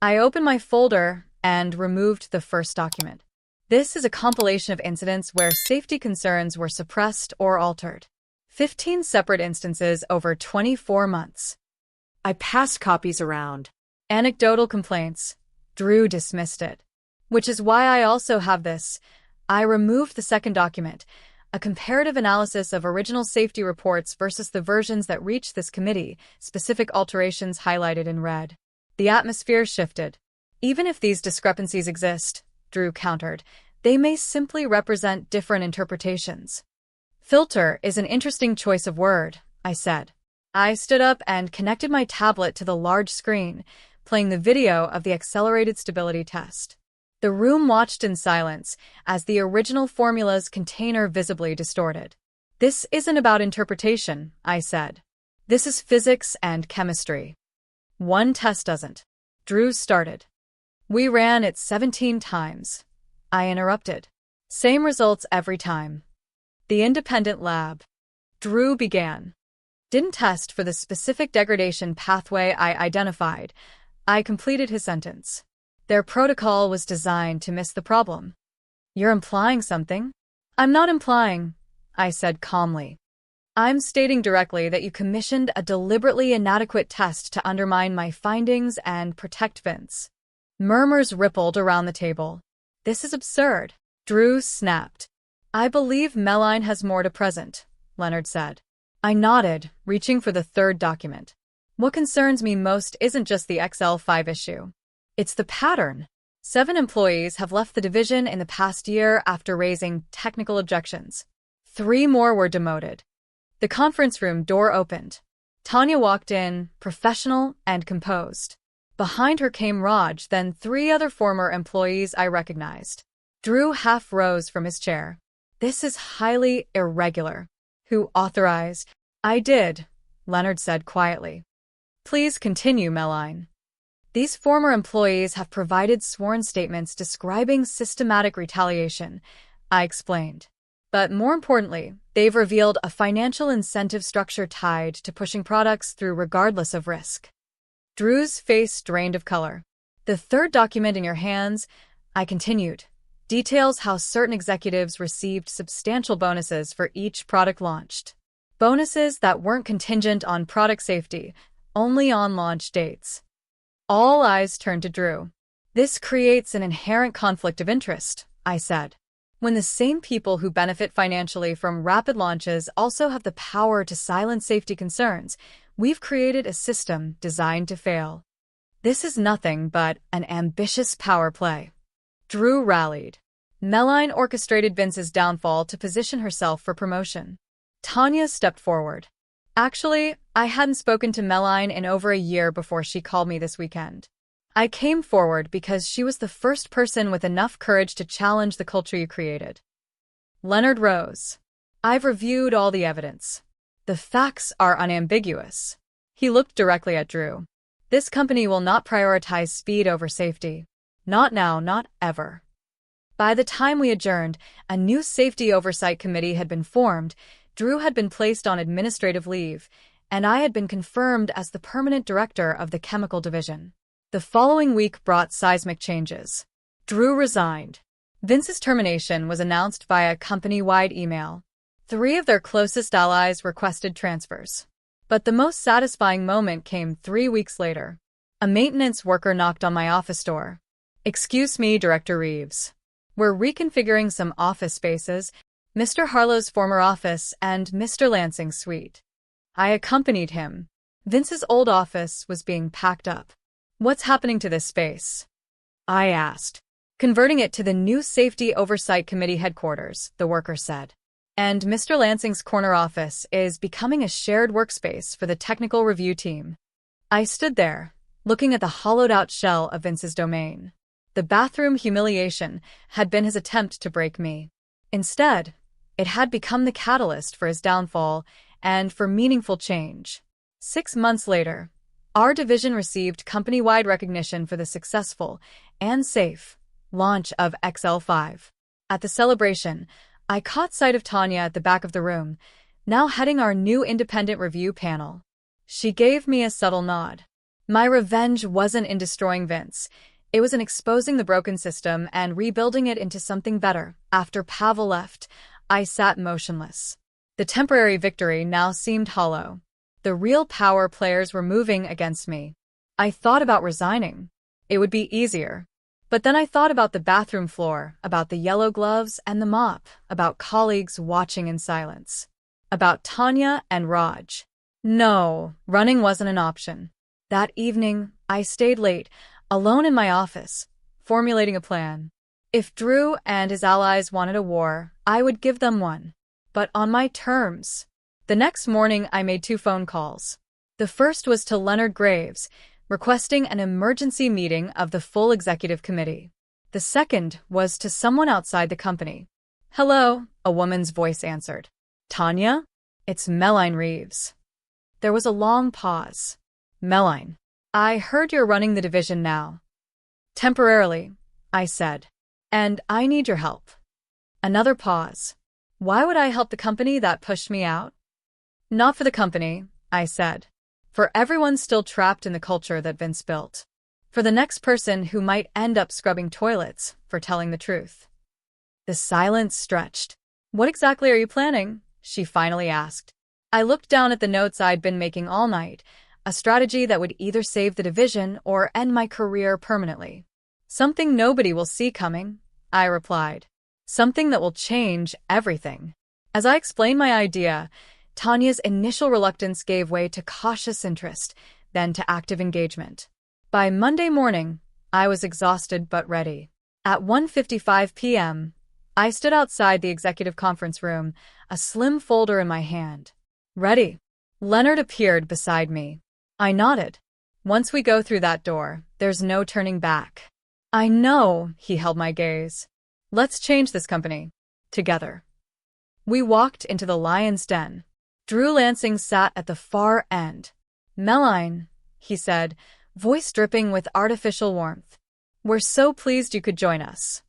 I opened my folder and removed the first document. This is a compilation of incidents where safety concerns were suppressed or altered. 15 separate instances over 24 months. I passed copies around. Anecdotal complaints. Drew dismissed it. Which is why I also have this. I removed the second document, a comparative analysis of original safety reports versus the versions that reached this committee, specific alterations highlighted in red. The atmosphere shifted. Even if these discrepancies exist, Drew countered, they may simply represent different interpretations. Filter is an interesting choice of word, I said. I stood up and connected my tablet to the large screen, playing the video of the accelerated stability test. The room watched in silence as the original formula's container visibly distorted. This isn't about interpretation, I said. This is physics and chemistry. One test doesn't. Drew started. We ran it 17 times. I interrupted. Same results every time. The independent lab. Drew began. Didn't test for the specific degradation pathway I identified. I completed his sentence. Their protocol was designed to miss the problem. You're implying something? I'm not implying, I said calmly. I'm stating directly that you commissioned a deliberately inadequate test to undermine my findings and protect Vince. Murmurs rippled around the table. This is absurd. Drew snapped. I believe Madeline has more to present, Leonard said. I nodded, reaching for the third document. What concerns me most isn't just the XL5 issue. It's the pattern. 7 employees have left the division in the past year after raising technical objections. 3 more were demoted. The conference room door opened. Tanya walked in, professional and composed. Behind her came Raj, then 3 other former employees I recognized. Drew half rose from his chair. This is highly irregular. Who authorized? I did, Leonard said quietly. Please continue, Madeline. These former employees have provided sworn statements describing systematic retaliation, I explained. But more importantly, they've revealed a financial incentive structure tied to pushing products through regardless of risk. Drew's face drained of color. The third document in your hands, I continued, details how certain executives received substantial bonuses for each product launched. Bonuses that weren't contingent on product safety, only on launch dates. All eyes turned to Drew. This creates an inherent conflict of interest, I said. When the same people who benefit financially from rapid launches also have the power to silence safety concerns, we've created a system designed to fail. This is nothing but an ambitious power play. Drew rallied. Madeline orchestrated Vince's downfall to position herself for promotion. Tanya stepped forward. Actually, I hadn't spoken to Madeline in over a year before she called me this weekend. I came forward because she was the first person with enough courage to challenge the culture you created. Leonard rose. I've reviewed all the evidence. The facts are unambiguous. He looked directly at Drew. This company will not prioritize speed over safety. Not now, not ever. By the time we adjourned, a new safety oversight committee had been formed, Drew had been placed on administrative leave, and I had been confirmed as the permanent director of the chemical division. The following week brought seismic changes. Drew resigned. Vince's termination was announced via company-wide email. 3 of their closest allies requested transfers. But the most satisfying moment came 3 weeks later. A maintenance worker knocked on my office door. Excuse me, Director Reeves. We're reconfiguring some office spaces, Mr. Harlow's former office and Mr. Lansing's suite. I accompanied him. Vince's old office was being packed up. What's happening to this space? I asked. Converting it to the new Safety Oversight Committee headquarters, the worker said. And Mr. Lansing's corner office is becoming a shared workspace for the technical review team. I stood there, looking at the hollowed-out shell of Vince's domain. The bathroom humiliation had been his attempt to break me. Instead, it had become the catalyst for his downfall and for meaningful change. 6 months later, our division received company-wide recognition for the successful and safe launch of XL5. At the celebration, I caught sight of Tanya at the back of the room, now heading our new independent review panel. She gave me a subtle nod. My revenge wasn't in destroying Vince. It was in exposing the broken system and rebuilding it into something better. After Pavel left, I sat motionless. The temporary victory now seemed hollow. The real power players were moving against me. I thought about resigning. It would be easier. But then I thought about the bathroom floor, about the yellow gloves and the mop, about colleagues watching in silence, about Tanya and Raj. No, running wasn't an option. That evening, I stayed late, alone in my office, formulating a plan. If Drew and his allies wanted a war, I would give them one. But on my terms. The next morning, I made 2 phone calls. The first was to Leonard Graves, requesting an emergency meeting of the full executive committee. The second was to someone outside the company. "Hello," a woman's voice answered. "Tanya? It's Madeline Reeves." There was a long pause. "Madeline, I heard you're running the division now." "Temporarily," I said. "And I need your help." Another pause. "Why would I help the company that pushed me out?" "Not for the company," I said. "For everyone still trapped in the culture that Vince built. For the next person who might end up scrubbing toilets for telling the truth." The silence stretched. "What exactly are you planning?" she finally asked. I looked down at the notes I'd been making all night, a strategy that would either save the division or end my career permanently. "Something nobody will see coming," I replied. "Something that will change everything." As I explained my idea, Tanya's initial reluctance gave way to cautious interest, then to active engagement. By Monday morning, I was exhausted but ready. At 1:55 p.m., I stood outside the executive conference room, a slim folder in my hand. "Ready." Leonard appeared beside me. I nodded. "Once we go through that door, there's no turning back." "I know," he held my gaze. "Let's change this company. Together." We walked into the lion's den. Drew Lansing sat at the far end. "Madeline," he said, voice dripping with artificial warmth. "We're so pleased you could join us."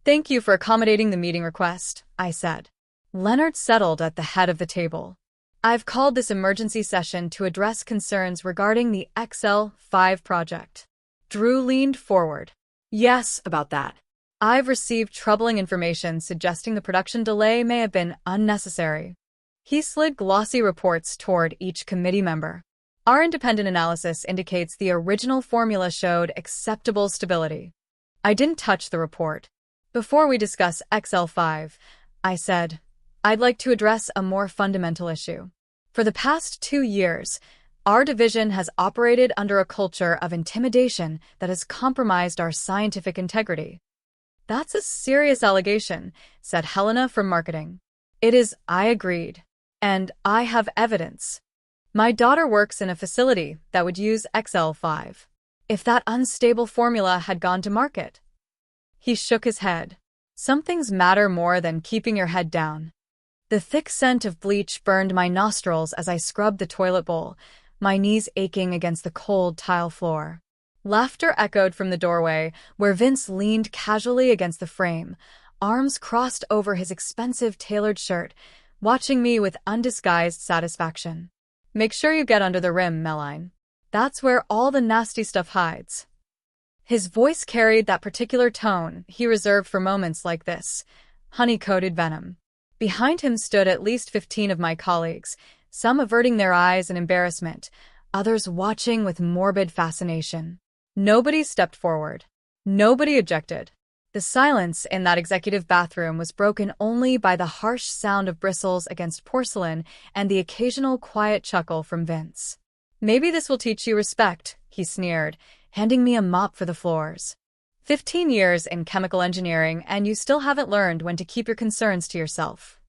"Thank you for accommodating the meeting request," I said. Leonard settled at the head of the table. "I've called this emergency session to address concerns regarding the XL5 project." Drew leaned forward. Yes, about that. "I've received troubling information suggesting the production delay may have been unnecessary." He slid glossy reports toward each committee member. "Our independent analysis indicates the original formula showed acceptable stability." I didn't touch the report. "Before we discuss XL5, I said, I'd like to address a more fundamental issue. For the past 2 years, our division has operated under a culture of intimidation that has compromised our scientific integrity." "That's a serious allegation," said Helena from marketing. "It is," I agreed. "And I have evidence. My daughter works in a facility that would use XL5. If that unstable formula had gone to market." He shook his head. "Some things matter more than keeping your head down." The thick scent of bleach burned my nostrils as I scrubbed the toilet bowl, my knees aching against the cold tile floor. Laughter echoed from the doorway, where Vince leaned casually against the frame, arms crossed over his expensive tailored shirt, watching me with undisguised satisfaction. "Make sure you get under the rim, Madeline. That's where all the nasty stuff hides." His voice carried that particular tone he reserved for moments like this, honey-coated venom. Behind him stood at least 15 of my colleagues, some averting their eyes in embarrassment, others watching with morbid fascination. Nobody stepped forward. Nobody objected. The silence in that executive bathroom was broken only by the harsh sound of bristles against porcelain and the occasional quiet chuckle from Vince. "Maybe this will teach you respect," he sneered, handing me a mop for the floors. 15 years in chemical engineering and you still haven't learned when to keep your concerns to yourself."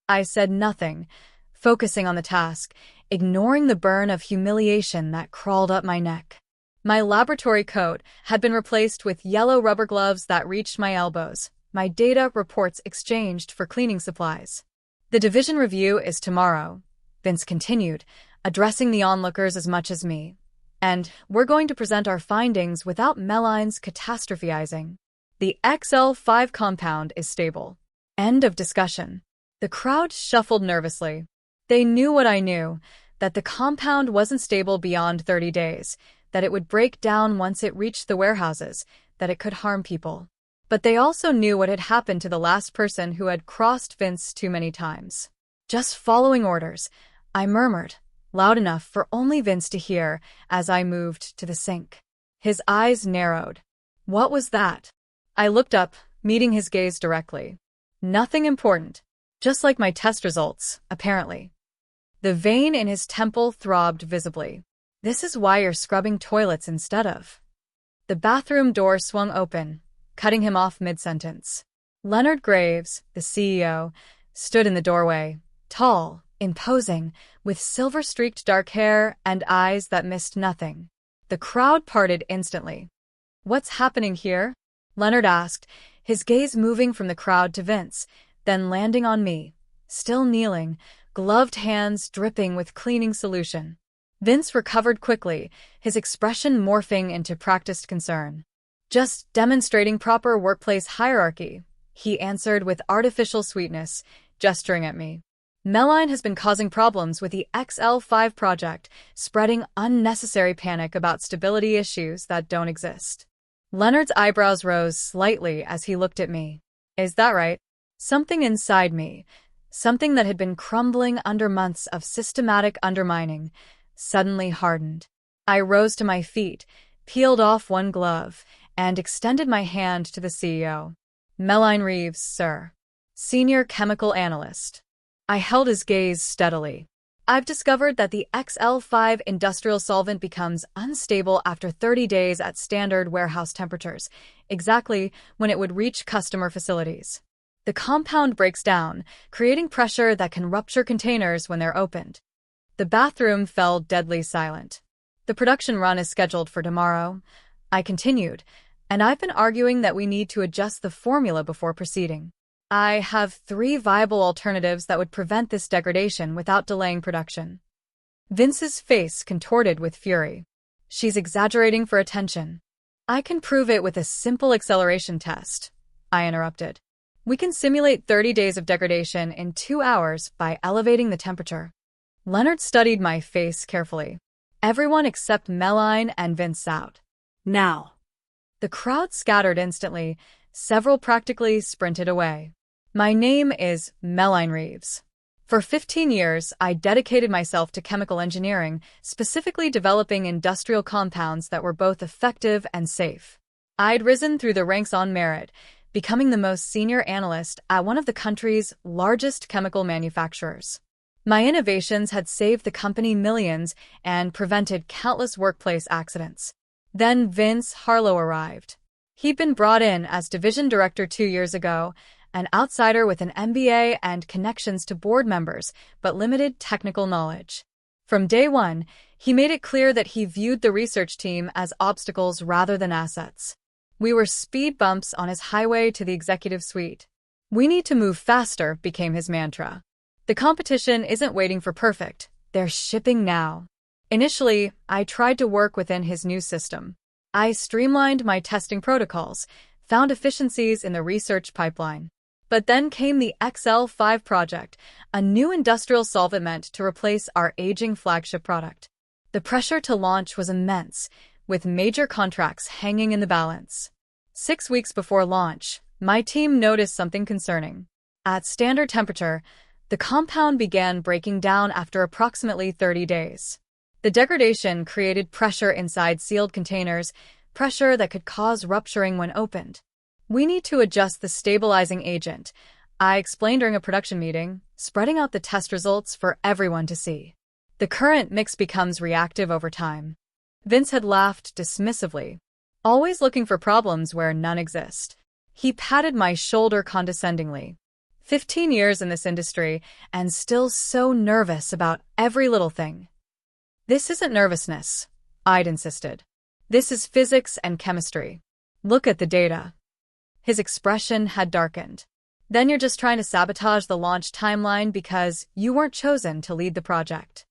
I said nothing, focusing on the task, ignoring the burn of humiliation that crawled up my neck. My laboratory coat had been replaced with yellow rubber gloves that reached my elbows, my data reports exchanged for cleaning supplies. "The division review is tomorrow," Vince continued, addressing the onlookers as much as me. "And we're going to present our findings without Madeline's catastrophizing. The XL5 compound is stable." End of discussion. The crowd shuffled nervously. They knew what I knew, that the compound wasn't stable beyond 30 days, that it would break down once it reached the warehouses, that it could harm people. But they also knew what had happened to the last person who had crossed Vince too many times. Just following orders, I murmured, loud enough for only Vince to hear, as I moved to the sink. His eyes narrowed. What was that? I looked up, meeting his gaze directly. Nothing important. Just like my test results, apparently. The vein in his temple throbbed visibly. This is why you're scrubbing toilets instead of. The bathroom door swung open, cutting him off mid-sentence. Leonard Graves, the CEO, stood in the doorway, tall, imposing, with silver-streaked dark hair and eyes that missed nothing. The crowd parted instantly. What's happening here? Leonard asked, his gaze moving from the crowd to Vince, then landing on me, still kneeling, gloved hands dripping with cleaning solution. Vince recovered quickly, his expression morphing into practiced concern. Just demonstrating proper workplace hierarchy, he answered with artificial sweetness, gesturing at me. Madeline has been causing problems with the XL5 project, spreading unnecessary panic about stability issues that don't exist. Leonard's eyebrows rose slightly as he looked at me. Is that right? Something inside me, something that had been crumbling under months of systematic undermining, suddenly hardened. I rose to my feet, peeled off one glove, and extended my hand to the CEO. Madeline Reeves, sir. Senior chemical analyst. I held his gaze steadily. I've discovered that the XL5 industrial solvent becomes unstable after 30 days at standard warehouse temperatures, exactly when it would reach customer facilities. The compound breaks down, creating pressure that can rupture containers when they're opened. The bathroom fell deadly silent. The production run is scheduled for tomorrow, I continued, and I've been arguing that we need to adjust the formula before proceeding. I have 3 viable alternatives that would prevent this degradation without delaying production. Vince's face contorted with fury. She's exaggerating for attention. I can prove it with a simple acceleration test, I interrupted. We can simulate 30 days of degradation in 2 hours by elevating the temperature. Leonard studied my face carefully. Everyone except Madeline and Vince out. Now. The crowd scattered instantly, several practically sprinted away. My name is Madeline Reeves. For 15 years, I dedicated myself to chemical engineering, specifically developing industrial compounds that were both effective and safe. I'd risen through the ranks on merit, becoming the most senior analyst at one of the country's largest chemical manufacturers. My innovations had saved the company millions and prevented countless workplace accidents. Then Vince Harlow arrived. He'd been brought in as division director 2 years ago, an outsider with an MBA and connections to board members, but limited technical knowledge. From day one, he made it clear that he viewed the research team as obstacles rather than assets. We were speed bumps on his highway to the executive suite. We need to move faster, became his mantra. The competition isn't waiting for perfect, they're shipping now. Initially, I tried to work within his new system. I streamlined my testing protocols, found efficiencies in the research pipeline. But then came the XL5 project, a new industrial solvent meant to replace our aging flagship product. The pressure to launch was immense, with major contracts hanging in the balance. 6 weeks before launch, my team noticed something concerning. At standard temperature, the compound began breaking down after approximately 30 days. The degradation created pressure inside sealed containers, pressure that could cause rupturing when opened. We need to adjust the stabilizing agent, I explained during a production meeting, spreading out the test results for everyone to see. The current mix becomes reactive over time. Vince had laughed dismissively, always looking for problems where none exist. He patted my shoulder condescendingly. 15 years in this industry, and still so nervous about every little thing. This isn't nervousness, I'd insisted. This is physics and chemistry. Look at the data. His expression had darkened. Then you're just trying to sabotage the launch timeline because you weren't chosen to lead the project.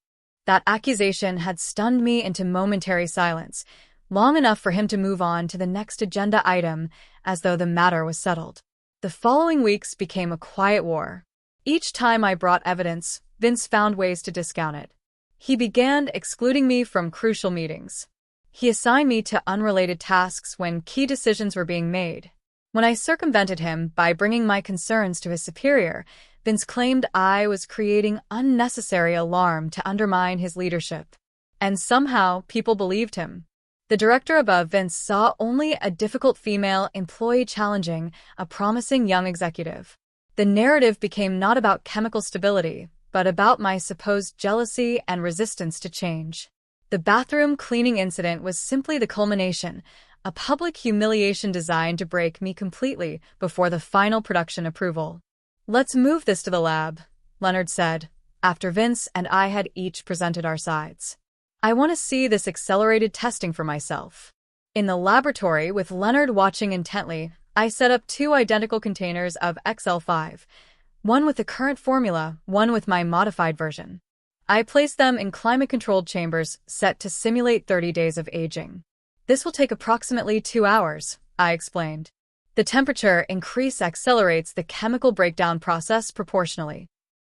That accusation had stunned me into momentary silence, long enough for him to move on to the next agenda item, as though the matter was settled. The following weeks became a quiet war. Each time I brought evidence, Vince found ways to discount it. He began excluding me from crucial meetings. He assigned me to unrelated tasks when key decisions were being made. When I circumvented him by bringing my concerns to his superior, Vince claimed I was creating unnecessary alarm to undermine his leadership. And somehow, people believed him. The director above Vince saw only a difficult female employee challenging a promising young executive. The narrative became not about chemical stability, but about my supposed jealousy and resistance to change. The bathroom cleaning incident was simply the culmination, a public humiliation designed to break me completely before the final production approval. "Let's move this to the lab," Leonard said, after Vince and I had each presented our sides. "I want to see this accelerated testing for myself." In the laboratory, with Leonard watching intently, I set up 2 identical containers of XL5, one with the current formula, one with my modified version. I placed them in climate-controlled chambers set to simulate 30 days of aging. "This will take approximately 2 hours, I explained. "The temperature increase accelerates the chemical breakdown process proportionally."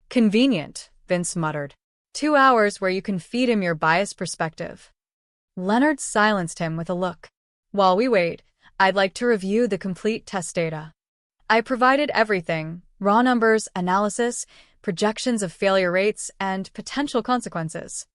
"Convenient," Vince muttered. 2 hours where you can feed him your biased perspective. Leonard silenced him with a look. "While we wait, I'd like to review the complete test data." I provided everything: raw numbers, analysis, projections of failure rates, and potential consequences.